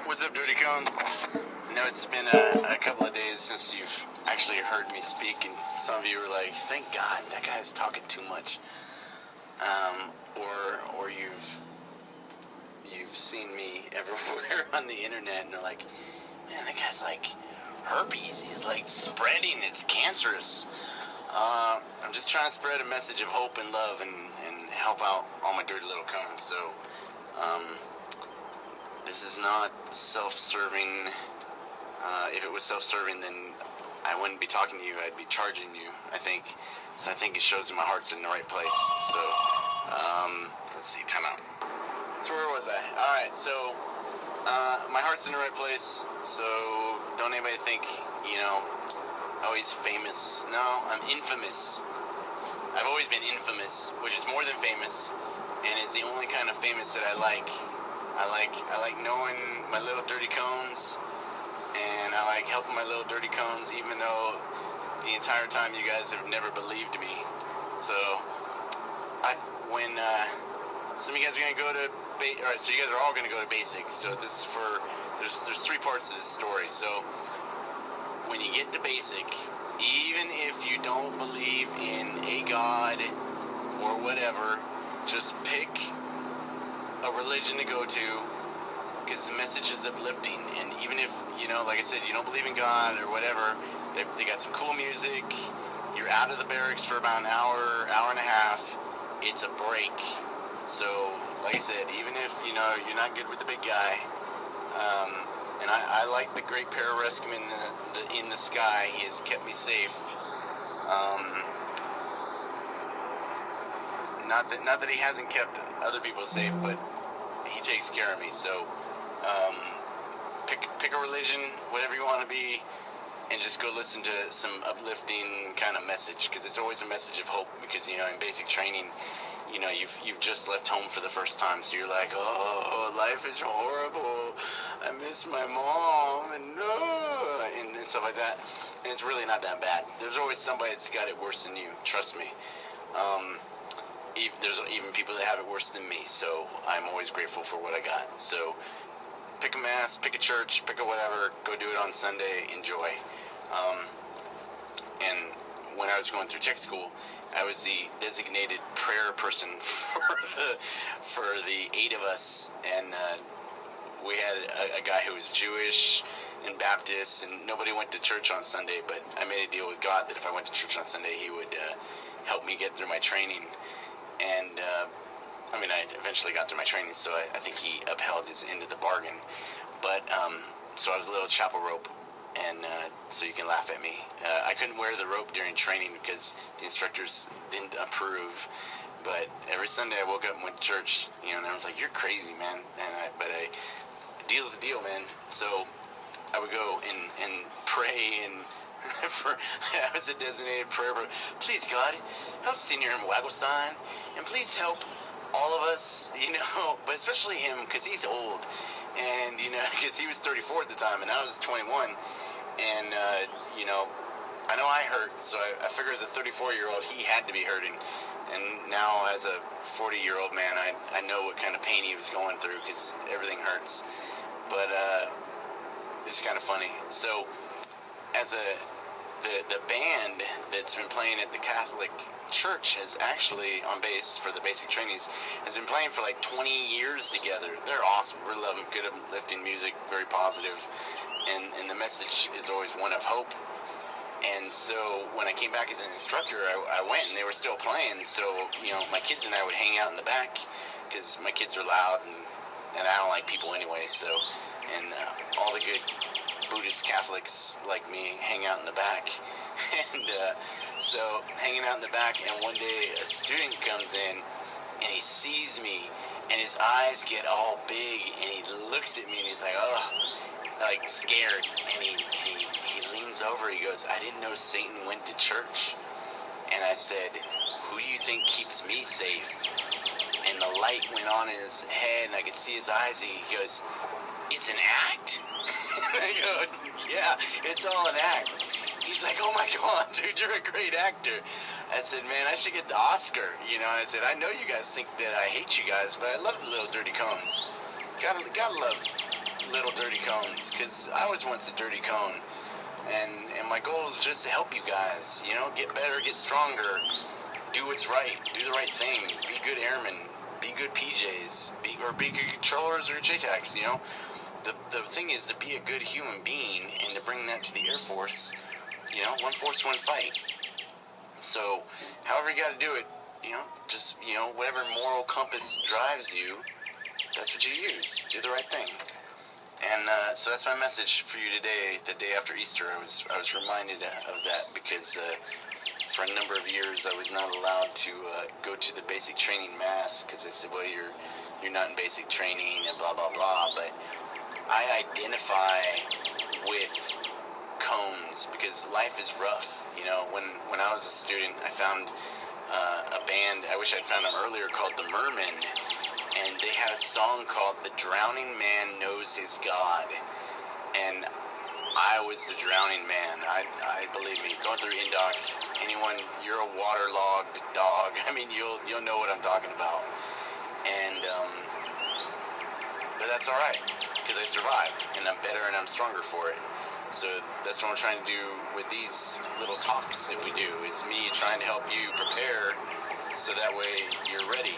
What's up, Dirty Cone? I know it's been a couple of days since you've actually heard me speak, and some of you were like, thank God, that guy's talking too much. Or you've seen me everywhere on the internet, and they're like, man, that guy's like herpes. He's like spreading. It's cancerous. I'm just trying to spread a message of hope and love and help out all my dirty little cones. So, this is not self-serving. If it was self-serving, then I wouldn't be talking to you. I'd be charging you, I think. So I think it shows my heart's in the right place. So, let's see, time out. So where was I? Alright, so, my heart's in the right place. So, don't anybody think, oh, he's famous. No, I'm infamous. I've always been infamous, which is more than famous, and it's the only kind of famous that I like. I like knowing my little dirty cones, and I like helping my little dirty cones, even though the entire time you guys have never believed me. So, when some of you guys are gonna go to alright, so you guys are all gonna go to basic. So this is for there's three parts to this story. So when you get to basic, even if you don't believe in a God or whatever, just pick a religion to go to, because the message is uplifting. And even if, like I said, you don't believe in God or whatever, they got some cool music. You're out of the barracks for about an hour and a half. It's a break. So, like I said, even if, you're not good with the big guy, and I like the great pararescueman in the sky. He has kept me safe. Not that he hasn't kept other people safe, but he takes care of me. So, pick a religion, whatever you want to be, and just go listen to some uplifting kind of message, because it's always a message of hope. Because in basic training, you've just left home for the first time, so you're like, oh, life is horrible. I miss my mom and stuff like that. And it's really not that bad. There's always somebody that's got it worse than you. Trust me. There's even people that have it worse than me. So I'm always grateful for what I got. So pick a mass, pick a church, pick a whatever. Go do it on Sunday. Enjoy. And when I was going through tech school, I was the designated prayer person for the 8 of us, and we had a guy who was Jewish and Baptist, and nobody went to church on Sunday, but I made a deal with God that if I went to church on Sunday, he would help me get through my training. And I eventually got through my training, so I think he upheld his end of the bargain. But so I was a little chapel rope, and so you can laugh at me. I couldn't wear the rope during training because the instructors didn't approve. But every Sunday I woke up and went to church, and I was like, "You're crazy, man." But deal's a deal, man. So I would go and pray, and I was a designated prayer. But please, God, help Senior in Wagglestein, and please help all of us, but especially him, because he's old. And, because he was 34 at the time, and I was 21. And, I know I hurt, so I figure as a 34-year-old, he had to be hurting. And now, as a 40-year-old man, I know what kind of pain he was going through, because everything hurts. But, it's kind of funny. So, as the band that's been playing at the Catholic Church is actually on base for the basic trainees, has been playing for like 20 years together. They're awesome. We love them. Good uplifting music, very positive, and the message is always one of hope. And so when I came back as an instructor, I went and they were still playing. So my kids and I would hang out in the back, because my kids are loud and I don't like people anyway. So all the good Buddhist Catholics like me hang out in the back. And so hanging out in the back, and one day a student comes in and he sees me and his eyes get all big and he looks at me and he's like, oh, like scared, and he leans over, he goes, I didn't know Satan went to church. And I said, who do you think keeps me safe? And the light went on in his head and I could see his eyes. He goes, it's an act? And I go, yeah, it's all an act. He's like, oh my God, dude, you're a great actor. I said, man, I should get the Oscar. I said, I know you guys think that I hate you guys, but I love the little dirty cones. Gotta love little dirty cones, because I was once a dirty cone. And my goal is just to help you guys, get better, get stronger, do what's right, do the right thing, be good airmen, be good PJs, be good controllers or JTACs, The thing is to be a good human being and to bring that to the Air Force, one force, one fight. So, however you got to do it, just, whatever moral compass drives you, that's what you use. Do the right thing. And so that's my message for you today. The day after Easter, I was reminded of that because for a number of years I was not allowed to go to the basic training mass because they said, well, you're not in basic training and blah blah blah. But I identify with cones because life is rough. When I was a student, I found a band. I wish I'd found them earlier called the Mermen. And they had a song called The Drowning Man Knows His God. And I was the drowning man. I believe me, going through Indoc, anyone, you're a waterlogged dog. I mean, you'll know what I'm talking about. And, but that's alright, because I survived, and I'm better and I'm stronger for it. So that's what I'm trying to do with these little talks that we do, is me trying to help you prepare so that way you're ready.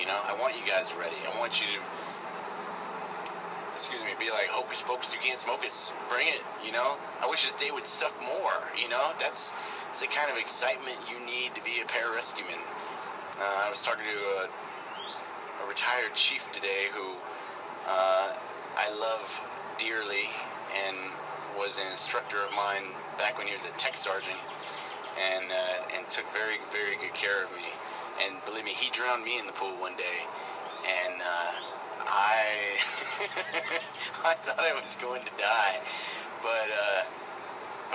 I want you guys ready. I want you to, be like, hocus pocus, you can't smoke us. Bring it, I wish this day would suck more, That's the kind of excitement you need to be a pararescueman. I was talking to a retired chief today who I love dearly and was an instructor of mine back when he was a tech sergeant and took very, very good care of me. And believe me, he drowned me in the pool one day, and I I thought I was going to die, but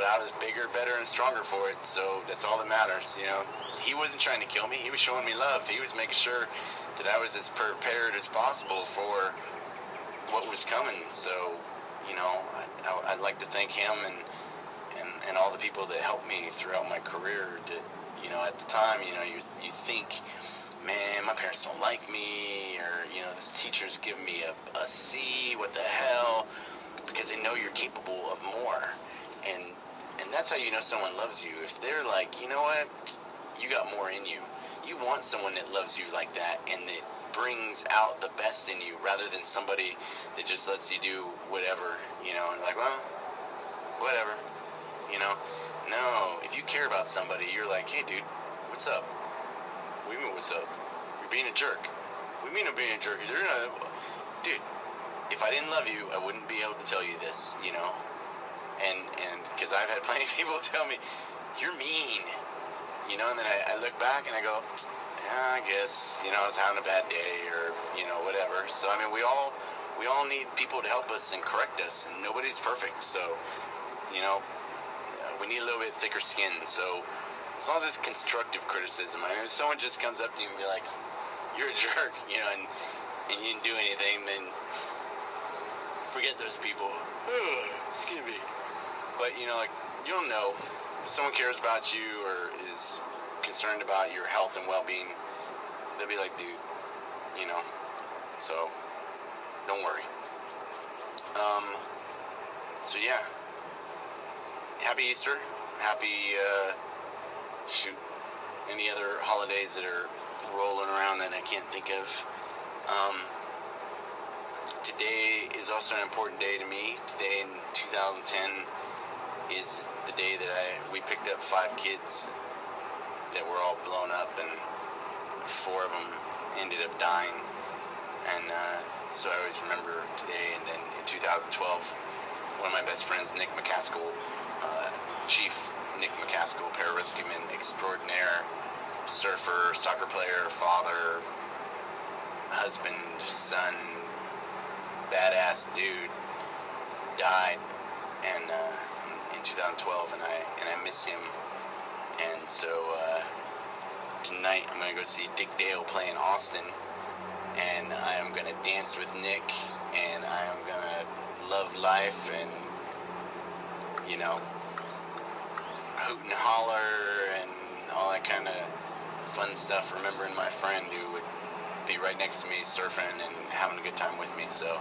I was bigger, better, and stronger for it. So that's all that matters. He wasn't trying to kill me. He was showing me love. He was making sure that I was as prepared as possible for what was coming. So I'd like to thank him and all the people that helped me throughout my career. At the time, you think, man, my parents don't like me, or, this teacher's giving me a C, what the hell, because they know you're capable of more, and that's how you know someone loves you. If they're like, you know what, you got more in you. You want someone that loves you like that, and that brings out the best in you, rather than somebody that just lets you do whatever, and like, well, whatever, No, if you care about somebody, you're like, hey, dude, what's up? What do you mean, what's up? You're being a jerk. What do you mean I'm being a jerk? Dude, if I didn't love you, I wouldn't be able to tell you this, And because I've had plenty of people tell me, you're mean, and then I look back and I go, yeah, I guess, I was having a bad day or, whatever. So, I mean, we all need people to help us and correct us, and nobody's perfect. So, we need a little bit thicker skin. So as long as it's constructive criticism, I mean, if someone just comes up to you and be like, you're a jerk, and you didn't do anything, then forget those people. Excuse me. But you'll know if someone cares about you or is concerned about your health and well-being, they'll be like, dude, so don't worry. So yeah, happy Easter, happy, any other holidays that are rolling around that I can't think of. Today is also an important day to me. Today in 2010 is the day that we picked up 5 kids that were all blown up, and 4 of them ended up dying. And so I always remember today. And then in 2012, one of my best friends, Nick McCaskill, Chief Nick McCaskill, pararescueman extraordinaire, surfer, soccer player, father, husband, son, badass dude, died in 2012, and I miss him. And so tonight I'm gonna go see Dick Dale play in Austin, and I am gonna dance with Nick, and I am gonna love life, and hoot and holler and all that kind of fun stuff, remembering my friend who would be right next to me surfing and having a good time with me. So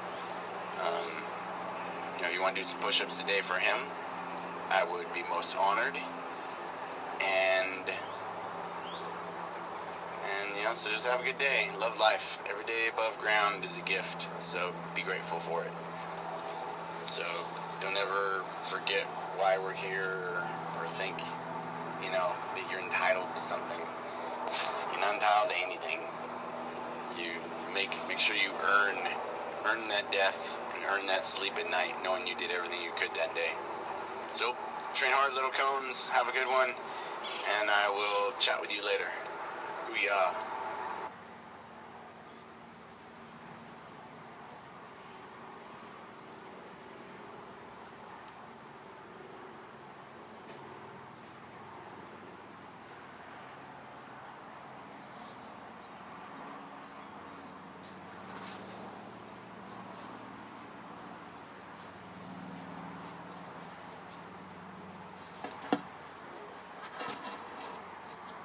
if you want to do some push-ups today for him, I would be most honored. And so just have a good day. Love life. Every day above ground is a gift, so be grateful for it. So don't ever forget why we're here, or think, that you're entitled to something. You're not entitled to anything. You make sure you earn that death and earn that sleep at night, knowing you did everything you could that day. So train hard, little cones. Have a good one, and I will chat with you later. Booyah.